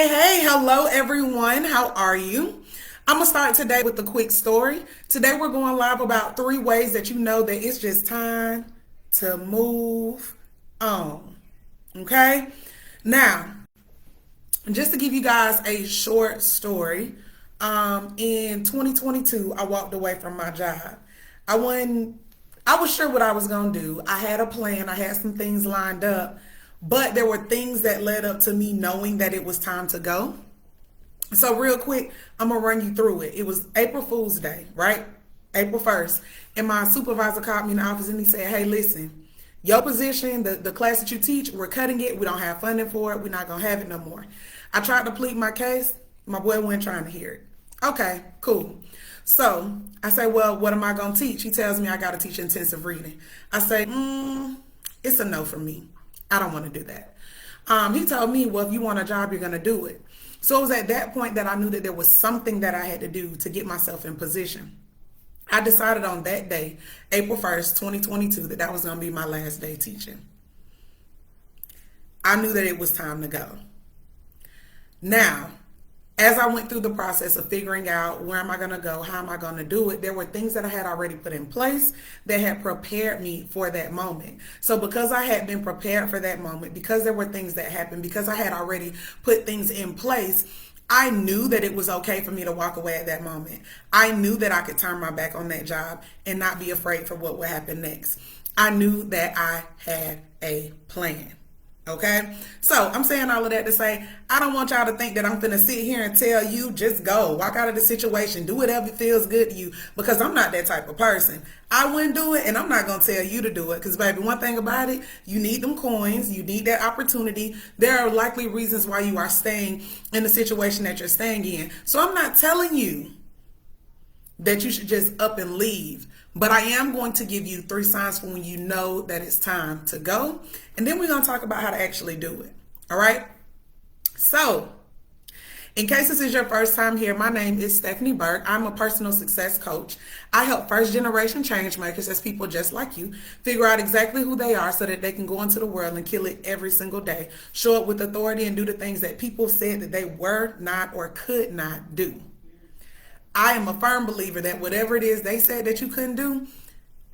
Hey, hello everyone. How are you? I'm going to start today with a quick story. Today we're going live about 3 ways that you know that it's just time to move on. Okay? Now, just to give you guys a short story, in 2022, I walked away from my job. I wasn't, I was sure what I was going to do. I had a plan. I had some things lined up, but there were things that led up to me knowing that it was time to go. So real quick, I'm going to run you through it. It was April Fool's Day, right? April 1st. And my supervisor called me in the office and he said, hey, listen, your position, the class that you teach, we're cutting it. We don't have funding for it. We're not going to have it no more. I tried to plead my case. My boy wasn't trying to hear it. Okay, cool. So I say, well, what am I going to teach? He tells me I got to teach intensive reading. I say, it's a no for me. I don't want to do that. He told me, well, if you want a job, you're going to do it. So it was at that point that I knew that there was something that I had to do to get myself in position. I decided on that day, April 1st, 2022, that was going to be my last day teaching. I knew that it was time to go. Now, as I went through the process of figuring out where am I going to go, how am I going to do it, there were things that I had already put in place that had prepared me for that moment. So because I had been prepared for that moment, because there were things that happened, because I had already put things in place, I knew that it was okay for me to walk away at that moment. I knew that I could turn my back on that job and not be afraid for what would happen next. I knew that I had a plan. Okay, so I'm saying all of that to say, I don't want y'all to think that I'm gonna sit here and tell you just go, walk out of the situation, do whatever feels good to you, because I'm not that type of person. I wouldn't do it, and I'm not gonna tell you to do it, because baby, one thing about it, you need them coins, you need that opportunity. There are likely reasons why you are staying in the situation that you're staying in. So I'm not telling you that you should just up and leave. But I am going to give you 3 signs for when you know that it's time to go. And then we're going to talk about how to actually do it. All right? So, in case this is your first time here, my name is Stephanie Burke. I'm a personal success coach. I help first-generation change makers, as people just like you, figure out exactly who they are so that they can go into the world and kill it every single day. Show up with authority and do the things that people said that they were not or could not do. I am a firm believer that whatever it is they said that you couldn't do,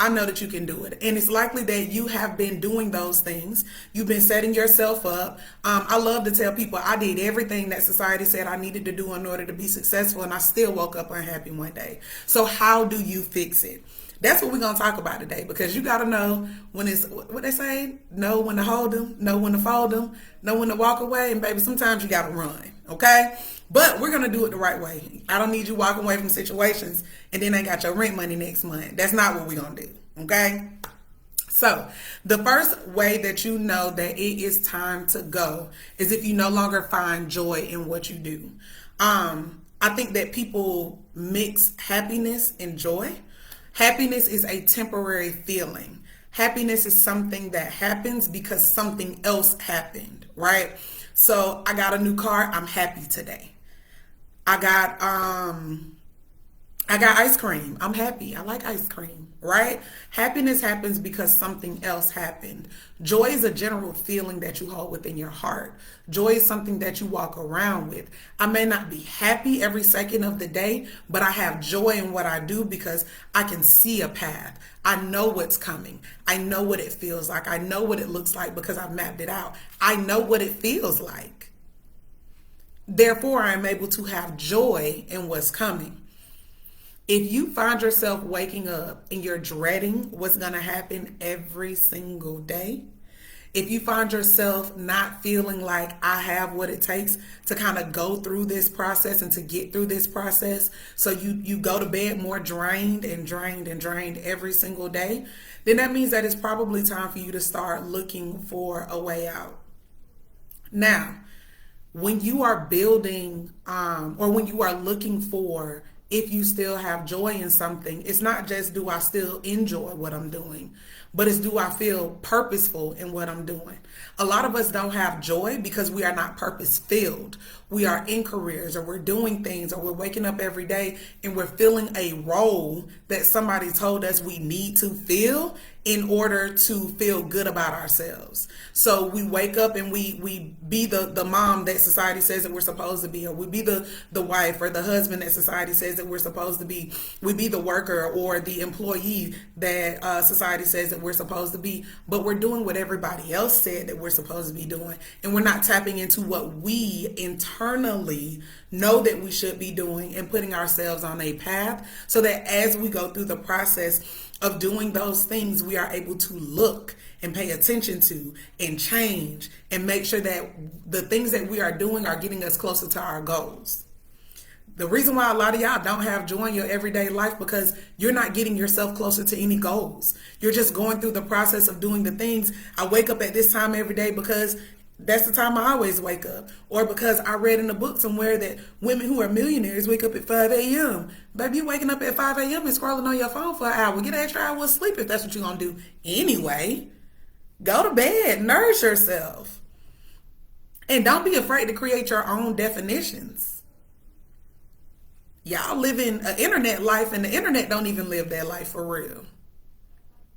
I know that you can do it. And it's likely that you have been doing those things. You've been setting yourself up. I love to tell people I did everything that society said I needed to do in order to be successful, and I still woke up unhappy one day. So how do you fix it? That's what we're going to talk about today, because you got to know when it's, what they say, know when to hold them, know when to fold them, know when to walk away, and baby, sometimes you got to run, okay? But we're going to do it the right way. I don't need you walking away from situations and then ain't got your rent money next month. That's not what we're going to do, okay? So the first way that you know that it is time to go is if you no longer find joy in what you do. I think that people mix happiness and joy. Happiness is a temporary feeling. Happiness is something that happens because something else happened, right? So I got a new car. I'm happy today. I got ice cream. I'm happy. I like ice cream, right? Happiness happens because something else happened. Joy is a general feeling that you hold within your heart. Joy is something that you walk around with. I may not be happy every second of the day, but I have joy in what I do because I can see a path. I know what's coming. I know what it feels like. I know what it looks like because I've mapped it out. I know what it feels like. Therefore, I am able to have joy in what's coming. If you find yourself waking up and you're dreading what's going to happen every single day, if you find yourself not feeling like I have what it takes to kind of go through this process and to get through this process, so you go to bed more drained and drained and drained every single day, then that means that it's probably time for you to start looking for a way out. Now, when you are building or when you are looking for if you still have joy in something, it's not just do I still enjoy what I'm doing, but it's do I feel purposeful in what I'm doing. A lot of us don't have joy because we are not purpose filled. We are in careers, or we're doing things, or we're waking up every day and we're filling a role that somebody told us we need to fill in order to feel good about ourselves. So we wake up and we be the mom that society says that we're supposed to be, or we be the wife or the husband that society says that we're supposed to be. We be the worker or the employee that society says that we're supposed to be, but we're doing what everybody else said that we're supposed to be doing, and we're not tapping into what we internally know that we should be doing and putting ourselves on a path so that as we go through the process of doing those things, we are able to look and pay attention to and change and make sure that the things that we are doing are getting us closer to our goals. The reason why a lot of y'all don't have joy in your everyday life because you're not getting yourself closer to any goals. You're just going through the process of doing the things. I wake up at this time every day because that's the time I always wake up. Or because I read in a book somewhere that women who are millionaires wake up at 5 a.m. Baby, you waking up at 5 a.m. and scrolling on your phone for an hour. Get an extra hour of sleep if that's what you're going to do anyway. Go to bed. Nourish yourself. And don't be afraid to create your own definitions. Y'all living an internet life and the internet don't even live that life for real.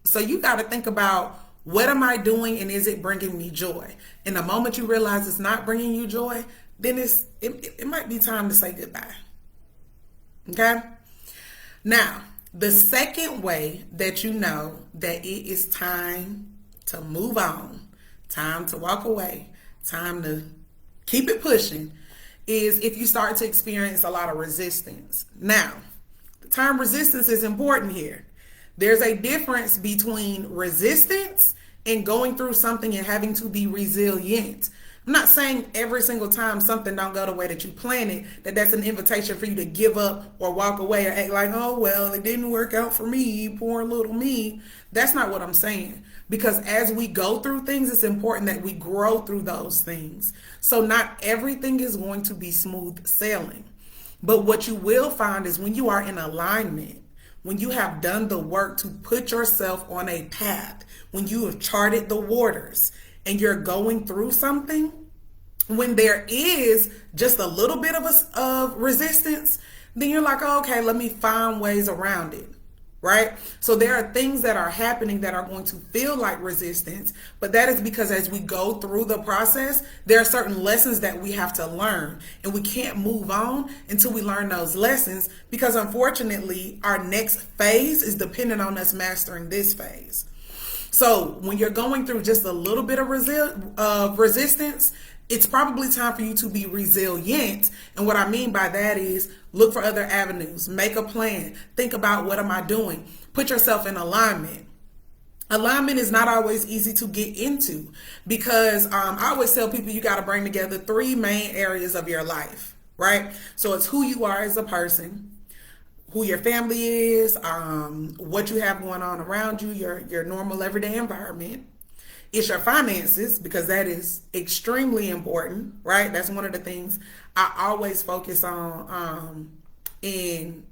So you got to think about, what am I doing and is it bringing me joy? And the moment you realize it's not bringing you joy, then it might be time to say goodbye. Okay? Now, the second way that you know that it is time to move on, time to walk away, time to keep it pushing, is if you start to experience a lot of resistance. Now, the term resistance is important here. There's a difference between resistance and going through something and having to be resilient. I'm not saying every single time something don't go the way that you planned it, that's an invitation for you to give up or walk away or act like, oh, well, it didn't work out for me, poor little me. That's not what I'm saying. Because as we go through things, it's important that we grow through those things. So not everything is going to be smooth sailing. But what you will find is when you are in alignment, when you have done the work to put yourself on a path, when you have charted the waters and you're going through something, when there is just a little bit of resistance, then you're like, oh, okay, let me find ways around it, right? So there are things that are happening that are going to feel like resistance, but that is because as we go through the process, there are certain lessons that we have to learn, and we can't move on until we learn those lessons, because unfortunately, our next phase is dependent on us mastering this phase. So when you're going through just a little bit of resistance, it's probably time for you to be resilient. And what I mean by that is look for other avenues, make a plan, think about, what am I doing? Put yourself in alignment. Alignment is not always easy to get into because I always tell people you got to bring together 3 main areas of your life, right? So it's who you are as a person, who your family is, what you have going on around you, your normal everyday environment. It's your finances, because that is extremely important, right? That's one of the things I always focus on in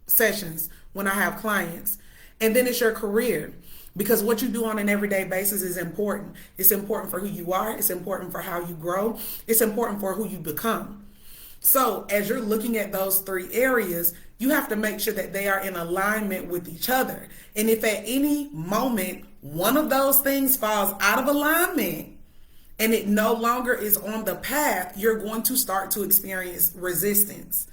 sessions when I have clients. And then it's your career, because what you do on an everyday basis is important. It's important for who you are. It's important for how you grow. It's important for who you become. So as you're looking at those 3 areas, you have to make sure that they are in alignment with each other. And if at any moment one of those things falls out of alignment and it no longer is on the path, you're going to start to experience resistance.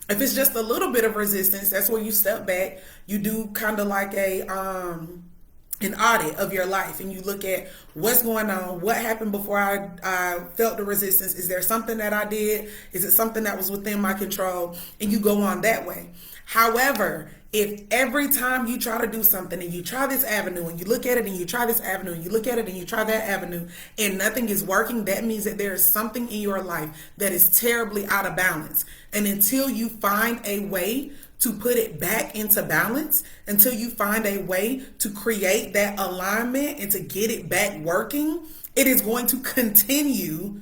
If it's just a little bit of resistance, that's where you step back. You do kind of like an audit of your life, and you look at what's going on, what happened before I felt the resistance. Is there something that I did? Is it something that was within my control? And you go on that way. However, if every time you try to do something and you try this avenue and you look at it and you try this avenue and you look at it and you try that avenue and nothing is working, that means that there is something in your life that is terribly out of balance. And until you find a way to put it back into balance, until you find a way to create that alignment and to get it back working, it is going to continue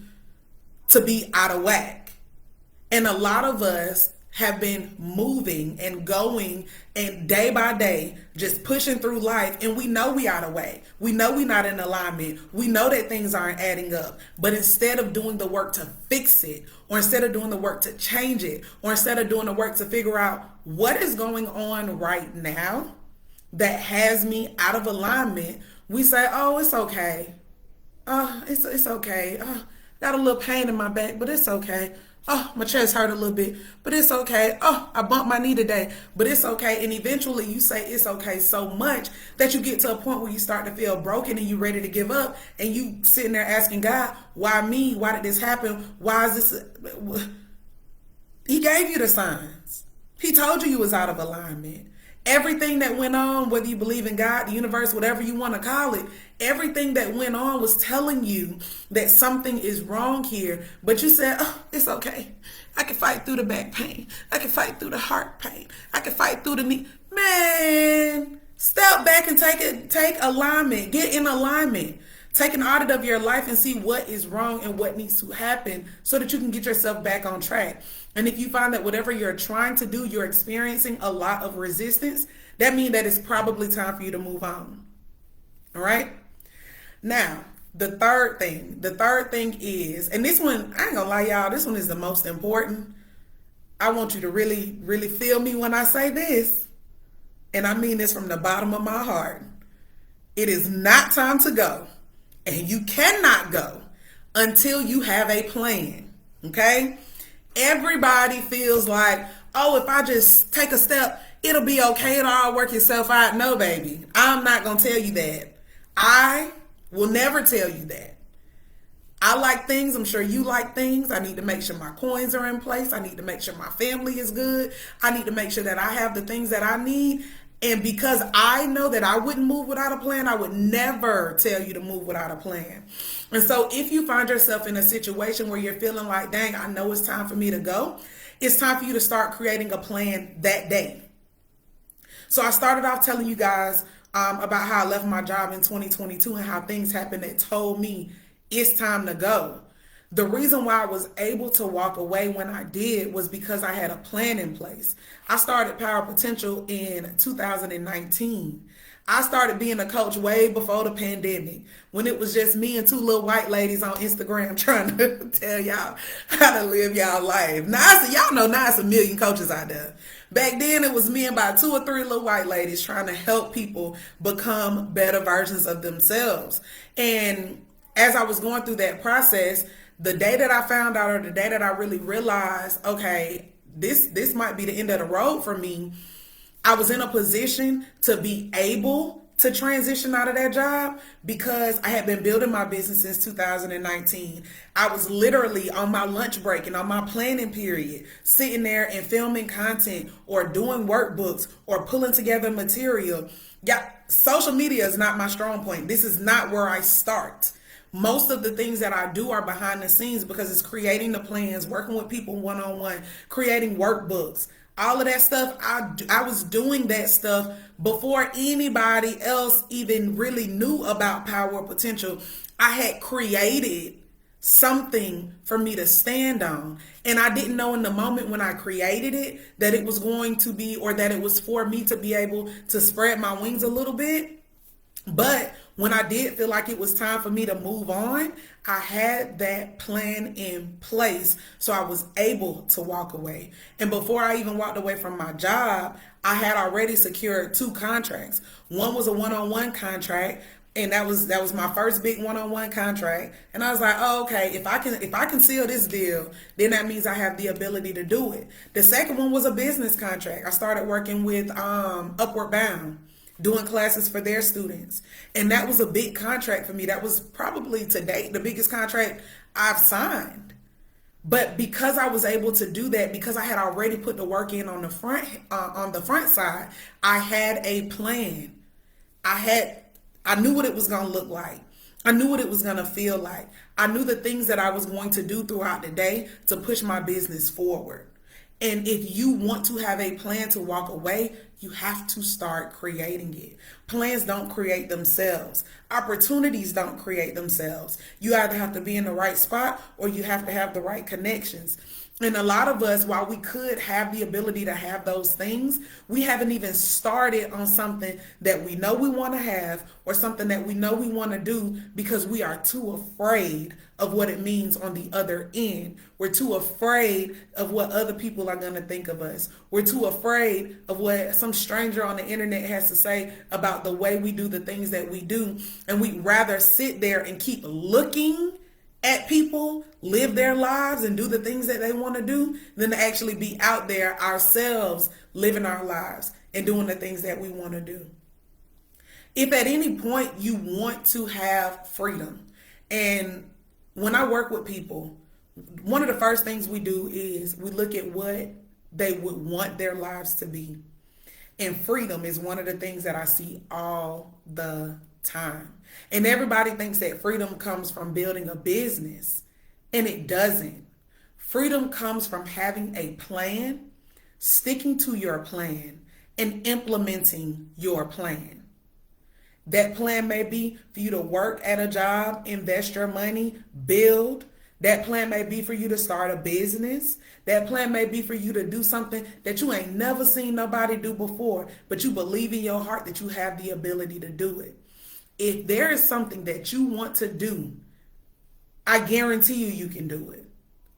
to be out of whack. And a lot of us have been moving and going and day by day just pushing through life, and we know we out of whack. We know we're not in alignment. We know that things aren't adding up. But instead of doing the work to fix it, or instead of doing the work to change it, or instead of doing the work to figure out what is going on right now that has me out of alignment, we say, oh, it's okay. It's okay. Got a little pain in my back, but it's okay. Oh, my chest hurt a little bit, but it's okay. Oh, I bumped my knee today, but it's okay. And eventually you say it's okay so much that you get to a point where you start to feel broken and you're ready to give up. And you sitting there asking God, why me? Why did this happen? Why is this? He gave you the signs. He told you was out of alignment. Everything that went on, whether you believe in God, the universe, whatever you want to call it, everything that went on was telling you that something is wrong here. But you said, oh, it's okay. I can fight through the back pain. I can fight through the heart pain. I can fight through the knee. Man, step back and take alignment. Get in alignment. Take an audit of your life and see what is wrong and what needs to happen so that you can get yourself back on track. And if you find that whatever you're trying to do, you're experiencing a lot of resistance, that means that it's probably time for you to move on. All right? Now, the third thing is, and this one, I ain't gonna lie, y'all, this one is the most important. I want you to really, really feel me when I say this. And I mean this from the bottom of my heart. It is not time to go. And you cannot go until you have a plan, okay? Everybody feels like, oh, if I just take a step, it'll be okay. It'll all work itself out. No, baby. I'm not going to tell you that. I will never tell you that. I like things. I'm sure you like things. I need to make sure my coins are in place. I need to make sure my family is good. I need to make sure that I have the things that I need. And because I know that I wouldn't move without a plan, I would never tell you to move without a plan. And so if you find yourself in a situation where you're feeling like, dang, I know it's time for me to go, it's time for you to start creating a plan that day. So I started off telling you guys about how I left my job in 2022 and how things happened that told me it's time to go. The reason why I was able to walk away when I did was because I had a plan in place. I started Power Potential in 2019. I started being a coach way before the pandemic, when it was just me and two little white ladies on Instagram trying to tell y'all how to live y'all life. Now, y'all know now it's a million coaches out there. Back then, it was me and about 2 or 3 little white ladies trying to help people become better versions of themselves. And as I was going through that process, the day that I found out, or the day that I really realized, okay, this might be the end of the road for me, I was in a position to be able to transition out of that job because I had been building my business since 2019. I was literally on my lunch break and on my planning period, sitting there and filming content or doing workbooks or pulling together material. Yeah, social media is not my strong point. This is not where I start. Most of the things that I do are behind the scenes because it's creating the plans, working with people one-on-one, creating workbooks, all of that stuff. I was doing that stuff before anybody else even really knew about Power Potential. I had created something for me to stand on. And I didn't know in the moment when I created it that it was going to be, or that it was for me to be able to spread my wings a little bit. But when I did feel like it was time for me to move on, I had that plan in place, so I was able to walk away. And before I even walked away from my job, I had already secured 2 contracts. One was a one-on-one contract, and that was my first big one-on-one contract. And I was like, oh, okay, if I can seal this deal, then that means I have the ability to do it. The second one was a business contract. I started working with Upward Bound, doing classes for their students. And that was a big contract for me. That was probably to date the biggest contract I've signed. But because I was able to do that, because I had already put the work in on the front side, I had a plan. I knew what it was going to look like. I knew what it was going to feel like. I knew the things that I was going to do throughout the day to push my business forward. And if you want to have a plan to walk away, you have to start creating it. Plans don't create themselves. Opportunities don't create themselves. You either have to be in the right spot or you have to have the right connections. And a lot of us, while we could have the ability to have those things, we haven't even started on something that we know we want to have or something that we know we want to do because we are too afraid of what it means on the other end. We're too afraid of what other people are going to think of us. We're too afraid of what some stranger on the internet has to say about the way we do the things that we do. And we'd rather sit there and keep looking at people live their lives and do the things that they want to do than to actually be out there ourselves living our lives and doing the things that we want to do. If at any point you want to have freedom, and when I work with people, one of the first things we do is we look at what they would want their lives to be. And freedom is one of the things that I see all the time. And everybody thinks that freedom comes from building a business, and it doesn't. Freedom comes from having a plan, sticking to your plan, and implementing your plan. That plan may be for you to work at a job, invest your money, build. That plan may be for you to start a business. That plan may be for you to do something that you ain't never seen nobody do before, but you believe in your heart that you have the ability to do it. If there is something that you want to do, I guarantee you can do it.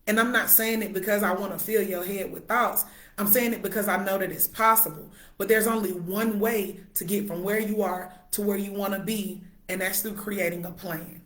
And I'm not saying it because I want to fill your head with thoughts. I'm saying it because I know that it's possible. But there's only one way to get from where you are to where you want to be, and that's through creating a plan.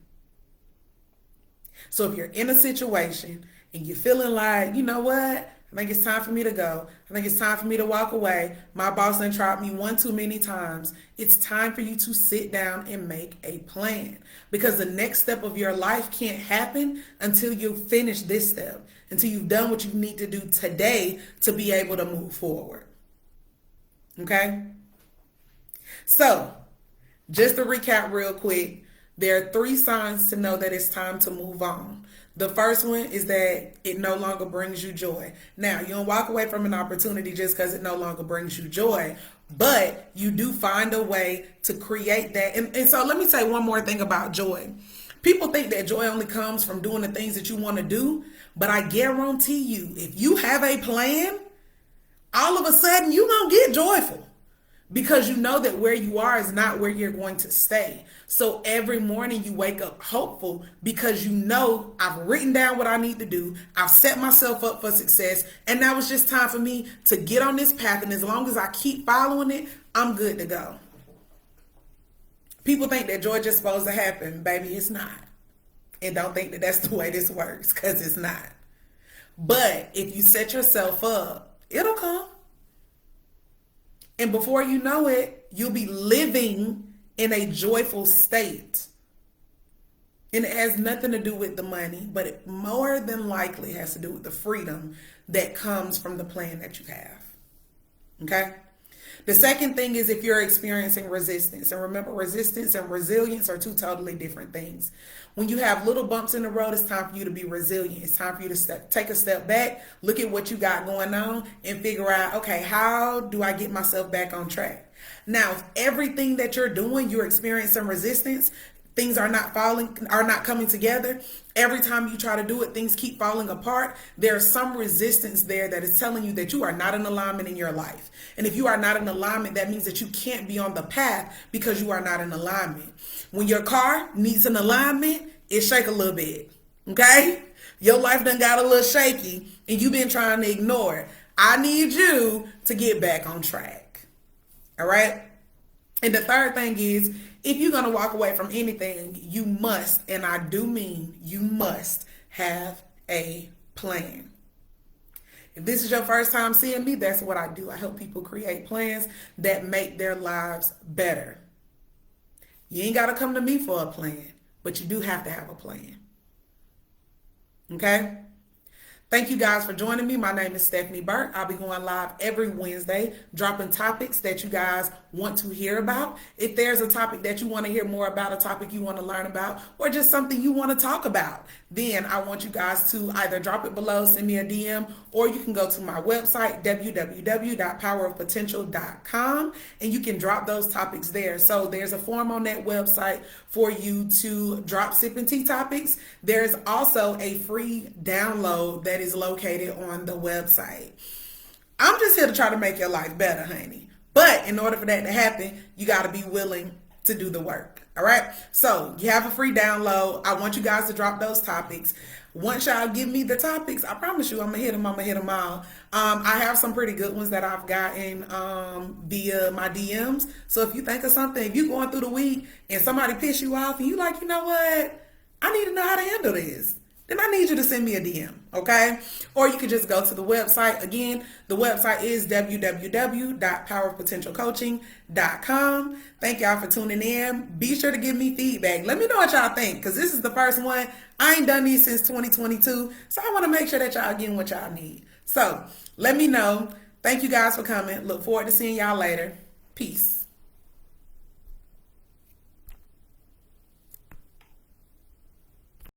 So if you're in a situation and you're feeling like, you know what? I think it's time for me to go. I think it's time for me to walk away. My boss done tried me one too many times. It's time for you to sit down and make a plan. Because the next step of your life can't happen until you finish this step, until you've done what you need to do today to be able to move forward. Okay? So, just to recap real quick, there are 3 signs to know that it's time to move on. The first one is that it no longer brings you joy. Now, you don't walk away from an opportunity just because it no longer brings you joy, but you do find a way to create that. And so let me say one more thing about joy. People think that joy only comes from doing the things that you want to do, but I guarantee you, if you have a plan, all of a sudden you're going to get joyful. Because you know that where you are is not where you're going to stay. So every morning you wake up hopeful because you know I've written down what I need to do. I've set myself up for success. And now it's just time for me to get on this path. And as long as I keep following it, I'm good to go. People think that joy just supposed to happen. Baby, it's not. And don't think that that's the way this works, because it's not. But if you set yourself up, it'll come. And before you know it, you'll be living in a joyful state. And it has nothing to do with the money, but it more than likely has to do with the freedom that comes from the plan that you have. Okay? The second thing is if you're experiencing resistance. And remember, resistance and resilience are 2 totally different things. When you have little bumps in the road, it's time for you to be resilient. It's time for you to take a step back, look at what you got going on, and figure out, okay, how do I get myself back on track? Now, if everything that you're doing, you're experiencing resistance, things are not coming together. Every time you try to do it, things keep falling apart. There's some resistance there that is telling you that you are not in alignment in your life. And if you are not in alignment, that means that you can't be on the path because you are not in alignment. When your car needs an alignment, it shake a little bit. Okay? Your life done got a little shaky and you've been trying to ignore it. I need you to get back on track. All right? And the third thing is, if you're going to walk away from anything, you must, and I do mean you must, have a plan. If this is your first time seeing me, that's what I do. I help people create plans that make their lives better. You ain't got to come to me for a plan, but you do have to have a plan. Okay? Thank you guys for joining me. My name is Stephanie Burke. I'll be going live every Wednesday, dropping topics that you guys want to hear about. If there's a topic that you want to hear more about, a topic you want to learn about, or just something you want to talk about, then I want you guys to either drop it below, send me a DM, or you can go to my website, www.powerofpotential.com, and you can drop those topics there. So there's a form on that website for you to drop sip and tea topics. There's also a free download that is located on the website. I'm just here to try to make your life better, honey. But in order for that to happen, you got to be willing to do the work. All right. So you have a free download. I want you guys to drop those topics. Once y'all give me the topics, I promise you I'm going to hit them. I'm going to hit them all. I have some pretty good ones that I've gotten via my DMs. So if you think of something, if you're going through the week and somebody piss you off and you like, you know what? I need to know how to handle this. Then I need you to send me a DM, okay? Or you can just go to the website. Again, the website is www.powerofpotentialcoaching.com. Thank y'all for tuning in. Be sure to give me feedback. Let me know what y'all think, because this is the first one. I ain't done these since 2022, so I want to make sure that y'all getting what y'all need. So let me know. Thank you guys for coming. Look forward to seeing y'all later. Peace.